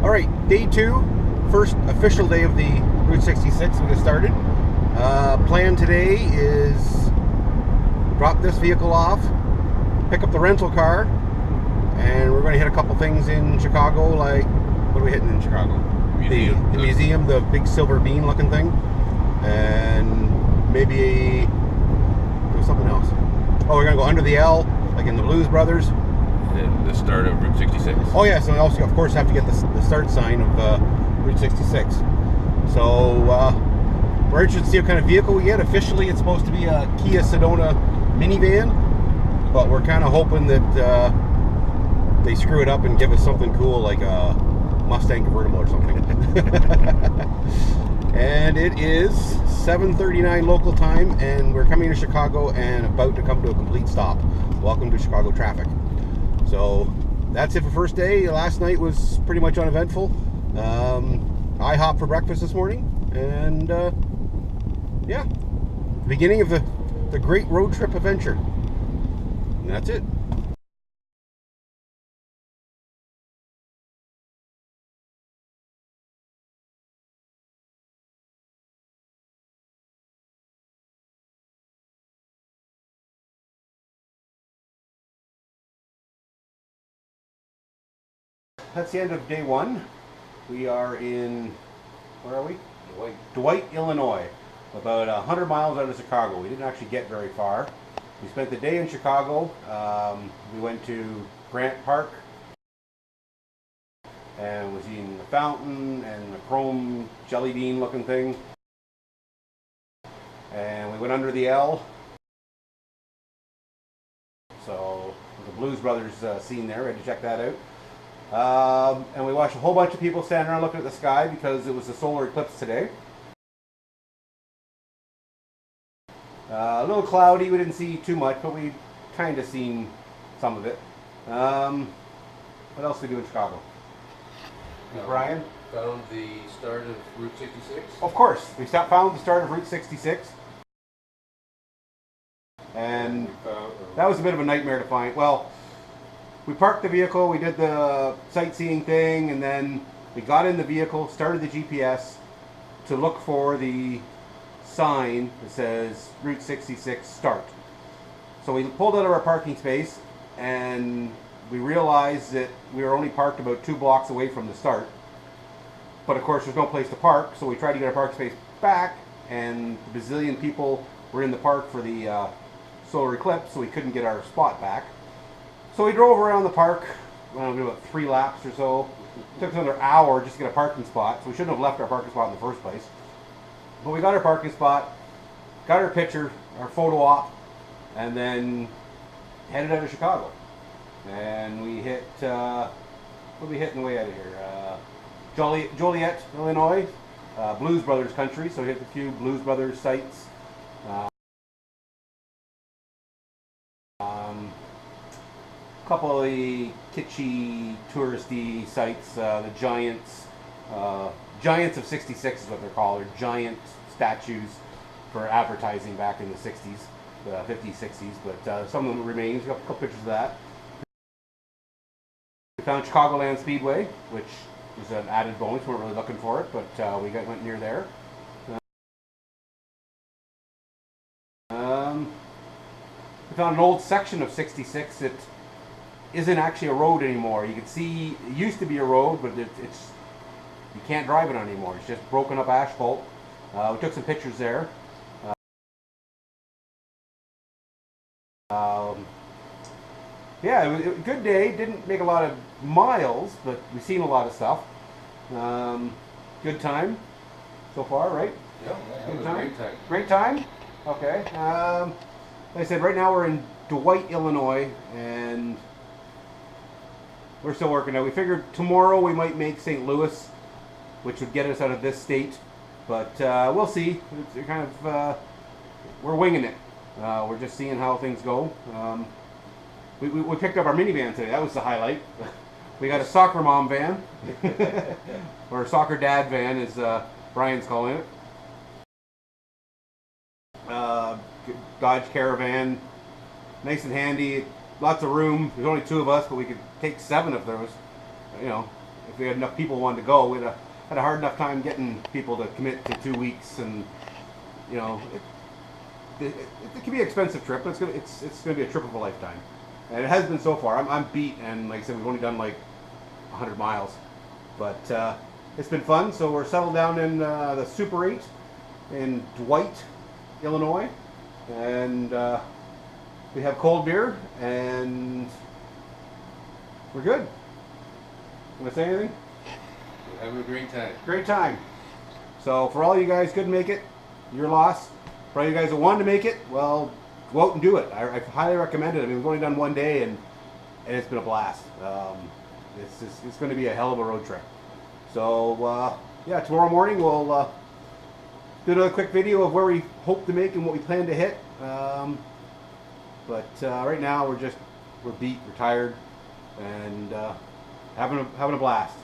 All right, day 2, first official day of the Route 66. We get started. Plan today is drop this vehicle off, pick up the rental car, and we're going to hit a couple things in Chicago. Like, what are we hitting in Chicago? Museum. The museum, the big silver bean looking thing, and maybe there's something else. Oh, we're going to go under the L, like in the Blues Brothers. The start of Route 66. Oh yeah, so we also of course have to get the start sign of Route 66. So we're interested to see what kind of vehicle we get. Officially it's supposed to be a Kia Sedona minivan, but we're kind of hoping that they screw it up and give us something cool like a Mustang convertible or something. And it is 7:39 local time, and we're coming to Chicago and about to come to a complete stop. Welcome to Chicago traffic. So that's it for first day. Last night was pretty much uneventful. IHOP for breakfast this morning, and yeah, beginning of the great road trip adventure. And that's it. That's the end of day 1. We are in, where are we? Dwight, Illinois. About 100 miles out of Chicago. We didn't actually get very far. We spent the day in Chicago. We went to Grant Park and was eating the fountain and the chrome jelly bean looking thing. And we went under the L. So the Blues Brothers scene there. We had to check that out. And we watched a whole bunch of people standing around looking at the sky because it was a solar eclipse today. A little cloudy, we didn't see too much, but we kind of seen some of it. What else did we do in Chicago? Brian? Found the start of Route 66. Of course, we found the start of Route 66. And that was a bit of a nightmare to find. Well, we parked the vehicle, we did the sightseeing thing, and then we got in the vehicle, started the GPS to look for the sign that says Route 66 start. So we pulled out of our parking space and we realized that we were only parked about 2 blocks away from the start. But of course there's no place to park, so we tried to get our parking space back, and a bazillion people were in the park for the solar eclipse, so we couldn't get our spot back. So we drove around the park, about 3 laps or so. It took us another hour just to get a parking spot, so we shouldn't have left our parking spot in the first place. But we got our parking spot, got our picture, our photo op, and then headed out of Chicago. And we hit, what did we hit on the way out of here? Joliet, Illinois, Blues Brothers country, so we hit a few Blues Brothers sites. Couple of the kitschy touristy sites, the Giants of 66 is what they're called. They're giant statues for advertising back in the 60s, the 50s, 60s, but some of them remain. We've got a couple pictures of that. We found Chicagoland Speedway, which was an added bonus. We weren't really looking for it, but we went near there. We found an old section of 66 that isn't actually a road anymore. You can see it used to be a road, but it's you can't drive it anymore. It's just broken up asphalt. We took some pictures there. Yeah, it was a good day. Didn't make a lot of miles, but we've seen a lot of stuff. Good time so far, right? Yeah, that was a great time. Great time? Okay. Like I said, right now we're in Dwight, Illinois, and we're still working out. We figured tomorrow we might make St. Louis, which would get us out of this state, but we'll see. It's kind of we're winging it. We're just seeing how things go. We picked up our minivan today. That was the highlight. We got a soccer mom van, or a soccer dad van, as Brian's calling it. Dodge Caravan, nice and handy. Lots of room. There's only 2 of us, but we could take 7 if there was, if we had enough people who wanted to go. We had a hard enough time getting people to commit to 2 weeks, and you know, it can be an expensive trip, but it's gonna be a trip of a lifetime, and it has been so far. I'm beat, and like I said, we've only done like 100 miles, but it's been fun. So we're settled down in the Super 8 in Dwight, Illinois, and we have cold beer, and we're good. Want to say anything? We're having a great time. Great time. So for all you guys couldn't make it, your loss. For all you guys that wanted to make it, well, go out and do it. I highly recommend it. I mean, we've only done one day, and it's been a blast. It's going to be a hell of a road trip. So yeah, tomorrow morning we'll do another quick video of where we hope to make and what we plan to hit. But right now we're beat, we're tired, and having a blast.